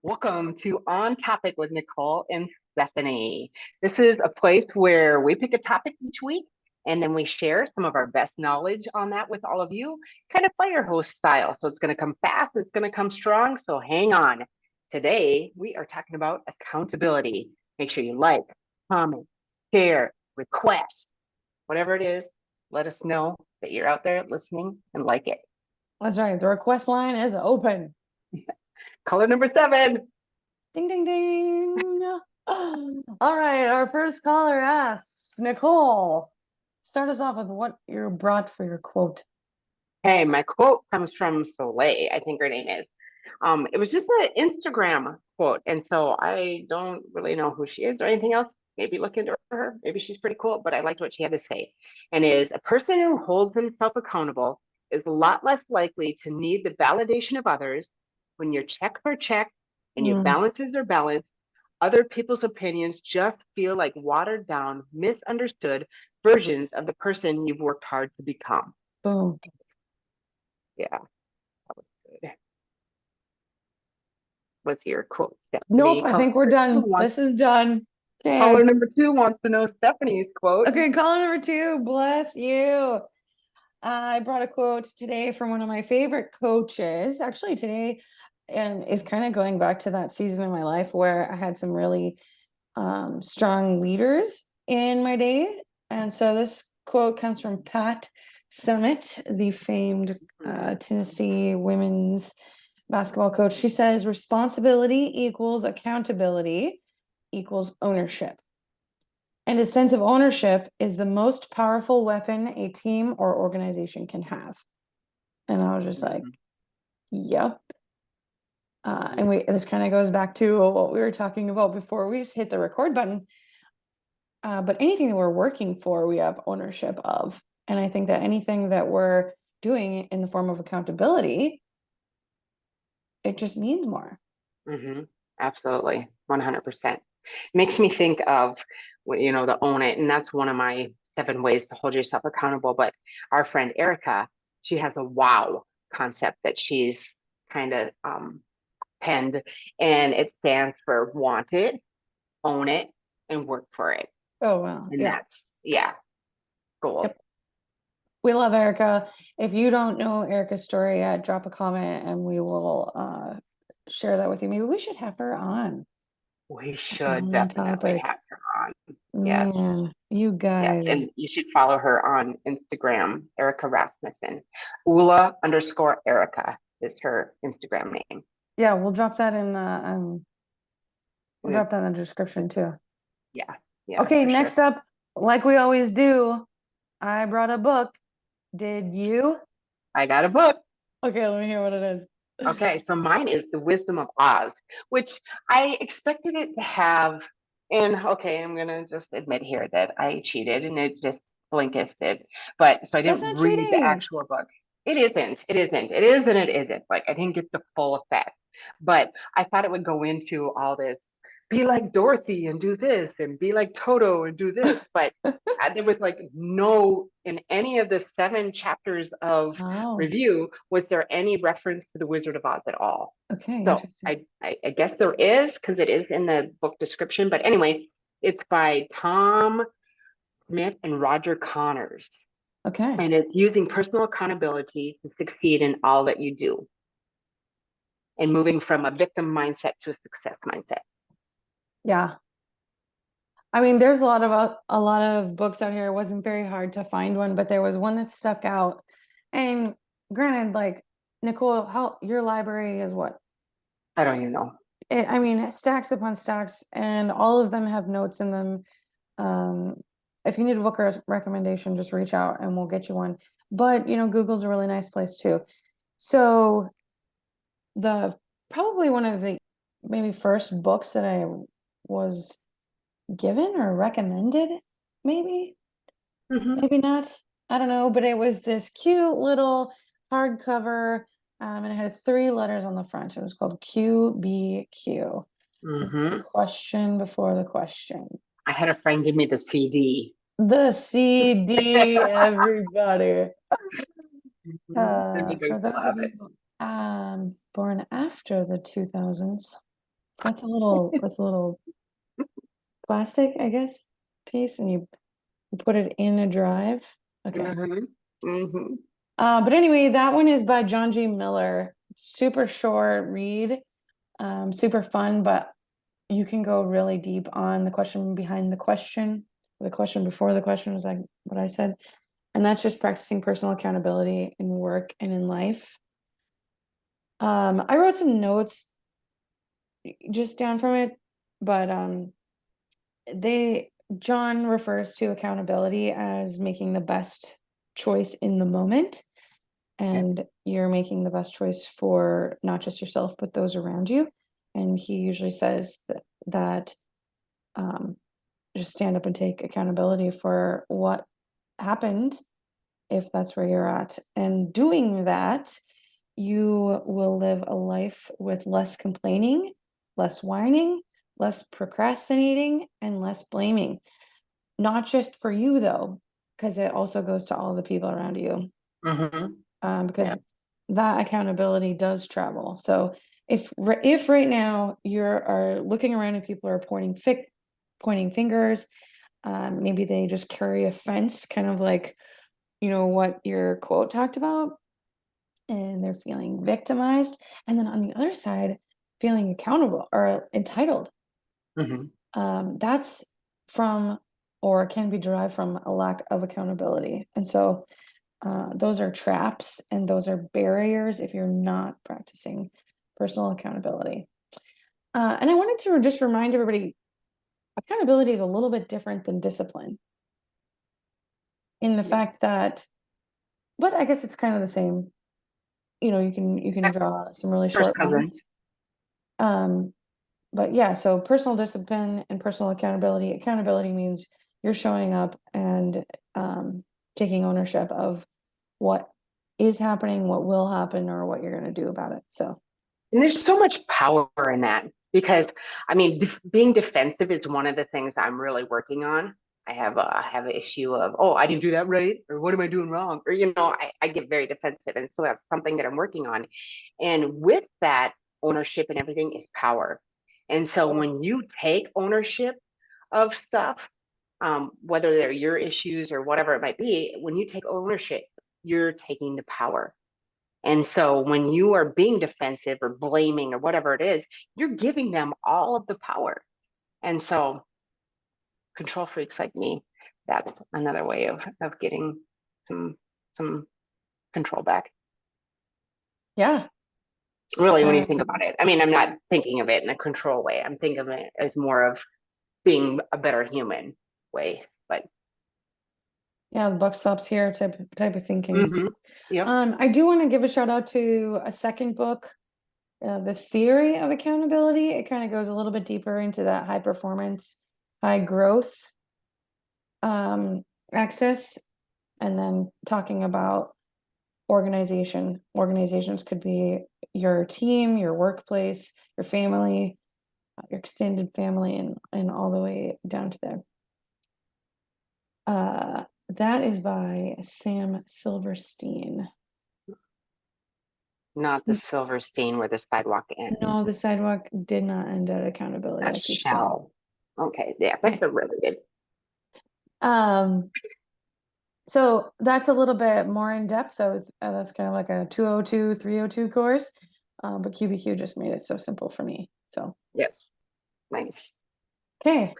Welcome to On Topic with Nicole and Stephanie. This is a place where we pick a topic each week and then we share some of our best knowledge on that with all of you, kind of fire hose style. So it's going to come fast, it's going to come strong. So hang on. Today, we are talking about accountability. Make sure you like, comment, share, request, whatever it is, let us know that you're out there listening and like it. That's right. The request line is open. Color number 7. Ding, ding, ding. All right. Our first caller asks, Nicole, start us off with what you brought for your quote. Hey, my quote comes from Soleil, I think her name is. It was just an Instagram quote, and so I don't really know who she is or anything else. Maybe look into her. Maybe she's pretty cool, but I liked what she had to say. And is a person who holds himself accountable is a lot less likely to need the validation of others when your checks are checked and your Mm, balances are balanced. Other people's opinions just feel like watered down, misunderstood versions of the person you've worked hard to become. boom. Yeah, that was good. What's your quote, Nope. Stephanie? I think we're done. This is done. Caller Okay. number 2 wants to know Stephanie's quote. Okay. Caller number 2. Bless you. I brought a quote today from one of my favorite coaches. Actually, today is kind of going back to that season in my life where I had some really strong leaders in my day. And so this quote comes from Pat Summitt, the famed Tennessee women's basketball coach. She says, responsibility equals accountability equals ownership. And a sense of ownership is the most powerful weapon a team or organization can have. And I was just like, yep. And this kind of goes back to what we were talking about before we just hit the record button. But anything that we're working for, we have ownership of. And I think that anything that we're doing in the form of accountability, it just means more. Mm-hmm. Absolutely, 100%. Makes me think of, the own it, and that's one of my 7 ways to hold yourself accountable. But our friend Erica, she has a wow concept that she's kind of penned, and it stands for want it, own it, and work for it. Oh, wow. And Yeah. that's, yeah, gold. Yep. We love Erica. If you don't know Erica's story yet, drop a comment and we will share that with you. Maybe we should have her on. We should On definitely topic. have her on. Yes. Man, you Yes, guys. and you should follow her on Instagram, Erica Rasmussen. Ula_Erica is her Instagram name. Yeah, we'll drop that in we'll And it- drop that in the description too. yeah, yeah, Okay, for sure. next up, like we always do, I brought a book. Did you? I got a book. Okay, let me hear what it is. Okay, so mine is The Wisdom of Oz, which I expected it to have. And okay, I'm gonna just admit here that I cheated and it just blinkisted. But so I That's didn't not read the cheating. actual book. It isn't. It isn't. It is and it isn't. Like I didn't get the full effect. But I thought it would go into all this, be like Dorothy and do this, and be like Toto and do this. But there was like no, in any of the 7 chapters of Oh, review, was there any reference to the Wizard of Oz at all? okay, So interesting. I guess there is, because it is in the book description. But anyway, it's by Tom Smith and Roger Connors, Okay. and it's using personal accountability to succeed in all that you do, and moving from a victim mindset to a success mindset. Yeah. I mean, there's a lot of books out here. It wasn't very hard to find one, but there was one that stuck out. And granted, like Nicole, how your library is what? I don't even know. I mean, stacks upon stacks, and all of them have notes in them. If you need a book recommendation, just reach out and we'll get you one. But Google's a really nice place too. So the probably one of the maybe first books that I was given or recommended, maybe, Mm-hmm. maybe not. I don't know, but it was this cute little hardcover, and it had 3 letters on the front. It was called QBQ. It's the Mm-hmm. question before the question. I had a friend give me the CD. The CD, everybody. Mhm. And I For those of love you it. born after the 2000s, That's a little plastic, I guess, piece, and you put it in a drive. Okay. Mm-hmm. Mm-hmm. But anyway, that one is by John G. Miller. Super short read, super fun, but you can go really deep on the question behind the question before the question is like what I said. And that's just practicing personal accountability in work and in life. I wrote some notes just down from it, but John refers to accountability as making the best choice in the moment, Yeah. and you're making the best choice for not just yourself but those around you. And he usually says that um, just stand up and take accountability for what happened if that's where you're at. And doing that, you will live a life with less complaining, less whining, less procrastinating, and less blaming. Not just for you, though, because it also goes to all the people around you. Mm-hmm. Yeah. Because that accountability does travel. So if right now you are looking around and people are pointing fingers, maybe they just carry a fence, kind of like what your quote talked about, and they're feeling victimized, and then on the other side feeling accountable or entitled. That's from, or can be derived from, a lack of accountability. And so those are traps and those are barriers if you're not practicing personal accountability. And I wanted to just remind everybody, accountability is a little bit different than discipline in the fact that, but I guess it's kind of the same. You can draw some really First short lines. cousins. Um, but yeah, so personal discipline and personal accountability. Accountability means you're showing up and taking ownership of what is happening, what will happen, or what you're going to do about it. So And there's so much power in that because, I mean, being defensive is one of the things I'm really working on. I have an issue of, oh, I didn't do that right, or what am I doing wrong? Or, I get very defensive. And so that's something that I'm working on. And with that, ownership and everything is power. And so when you take ownership of stuff, whether they're your issues or whatever it might be, when you take ownership, you're taking the power. And so when you are being defensive or blaming or whatever it is, you're giving them all of the power. And so control freaks like me, that's another way of getting some control back. yeah. Really, when you think Um, about it. I mean, I'm not thinking of it in a control way. I'm thinking of it as more of being a better human way. But yeah, the buck stops here type of thinking. mm-hmm, yep. I do want to give a shout out to a second book, The Theory of Accountability. It kind of goes a little bit deeper into that high performance, high growth access, and then talking about organization. Organizations could be your team, your workplace, your family, your extended family, and all the way down to there. That is by Sam Silverstein. Not the Silverstein where the sidewalk ends. No, the sidewalk did not end at accountability. I That's keep saying. shall. Okay, yeah, Okay. that's a really good. Um, so that's a little bit more in depth, though. That's kind of like a 202, 302 course. But QBQ just made it so simple for me. So, Yes, nice. okay.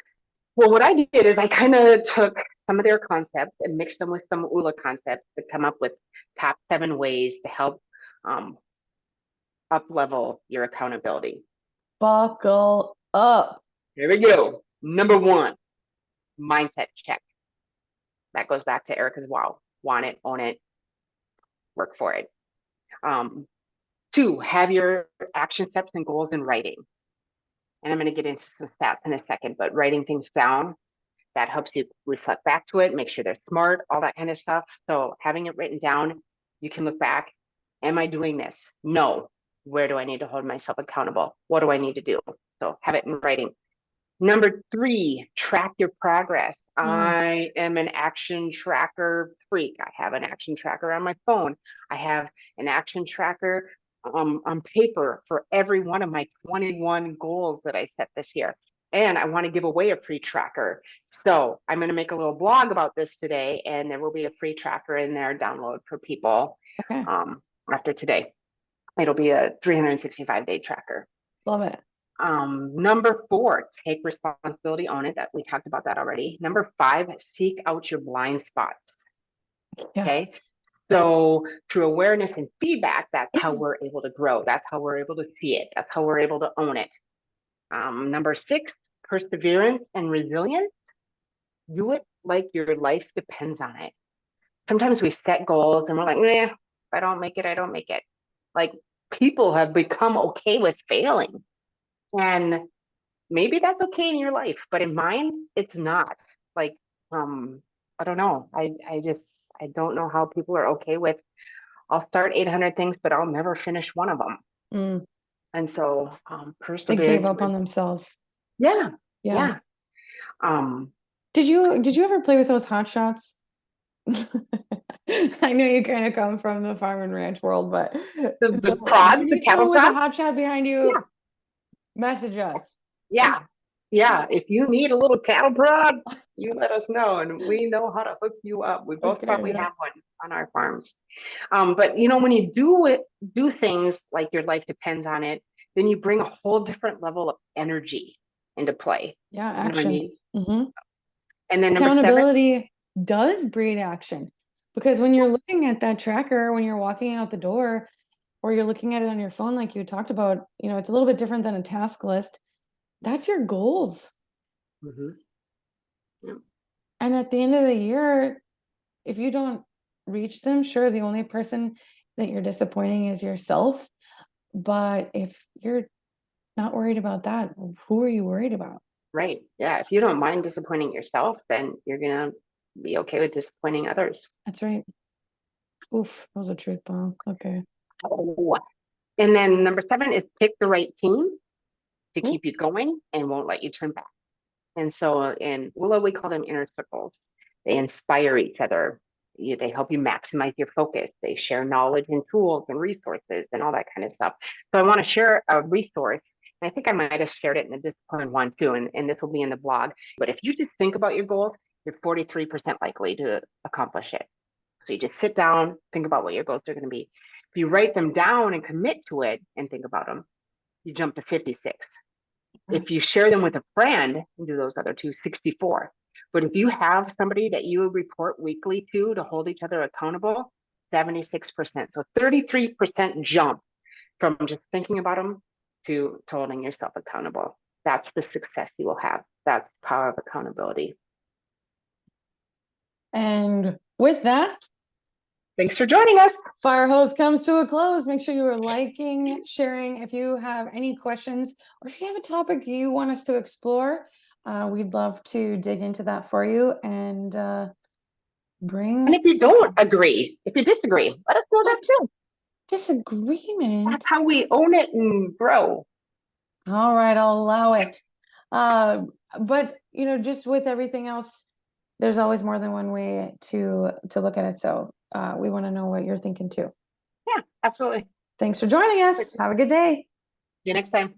Well, what I did is I kind of took some of their concepts and mixed them with some ULA concepts to come up with top 7 ways to help um, up level your accountability. Buckle up. Here we go. Number 1, mindset check. That goes back to Erica's wow. Want it, own it, work for it. 2, have your action steps and goals in writing. And I'm going to get into some stats in a second, but writing things down, that helps you reflect back to it, make sure they're smart, all that kind of stuff. So having it written down, you can look back. Am I doing this? No. Where do I need to hold myself accountable? What do I need to do? So have it in writing. Number 3, track your progress. I am an action tracker freak. I have an action tracker on my phone. I have an action tracker on paper for every one of my 21 goals that I set this year. And I want to give away a free tracker. So I'm going to make a little blog about this today, and there will be a free tracker in there, download for people Okay. After today. It'll be a 365-day tracker. Love it. Number 4, take responsibility, own it. That we talked about that already. Number 5, seek out your blind spots. Yeah. Okay. So through awareness and feedback, that's how we're able to grow. That's how we're able to see it. That's how we're able to own it. Number 6, perseverance and resilience. Do it like your life depends on it. Sometimes we set goals and we're like, nah, if I don't make it, I don't make it. Like, people have become okay with failing. And maybe that's okay in your life, but in mine, it's not. Like, I don't know. I don't know how people are okay with, I'll start 800 things, but I'll never finish one of them. Mm. And so, They gave perseverance. up on themselves. Yeah. Yeah. Yeah. Did you ever play with those hot shots? I know you kind of come from the farm and ranch world, but The prods, the cattle with a prods. hot shot behind you, Yeah. message us. Yeah. Yeah. If you need a little cattle prod, you let us know, and we know how to hook you up. We both Okay, probably yeah. have one on our farms. But when you do things like your life depends on it, then you bring a whole different level of energy into play. Yeah, You know what I action. mean? Mhm. And then number 7, Accountability does breed action, because when you're looking at that tracker, when you're walking out the door, or you're looking at it on your phone, like you talked about, it's a little bit different than a task list. That's your goals. Mhm. Yeah. And at the end of the year, if you don't reach them, sure, the only person that you're disappointing is yourself. But if you're not worried about that, who are you worried about? Right. Yeah. If you don't mind disappointing yourself, then you're gonna be okay with disappointing others. That's right. Oof, that was a truth bomb. Okay. Oh. And then number 7 is pick the right team to Ooh. keep you going and won't let you turn back. And so in Willow, we call them inner circles. They inspire each other. They help you maximize your focus. They share knowledge and tools and resources and all that kind of stuff. So I want to share a resource. And I think I might have shared it in the discipline one too, and this will be in the blog. But if you just think about your goals, you're 43% likely to accomplish it. So you just sit down, think about what your goals are going to be. If you write them down and commit to it and think about them, you jump to 56. If you share them with a friend and do those other two, 64. But if you have somebody that you report weekly to hold each other accountable, 76%. So 33% jump from just thinking about them to holding yourself accountable. That's the success you will have. That's the power of accountability. And with that, thanks for joining us. Fire Hose comes to a close. Make sure you are liking, sharing. If you have any questions, or if you have a topic you want us to explore, we'd love to dig into that for you and bring. And if you don't agree, if you disagree, let us know that too. Disagreement. That's how we own it and grow. All right, I'll allow it. But just with everything else, there's always more than one way to look at it. So we want to know what you're thinking too. Yeah, absolutely. Thanks for joining us. Have a good day. See you next time.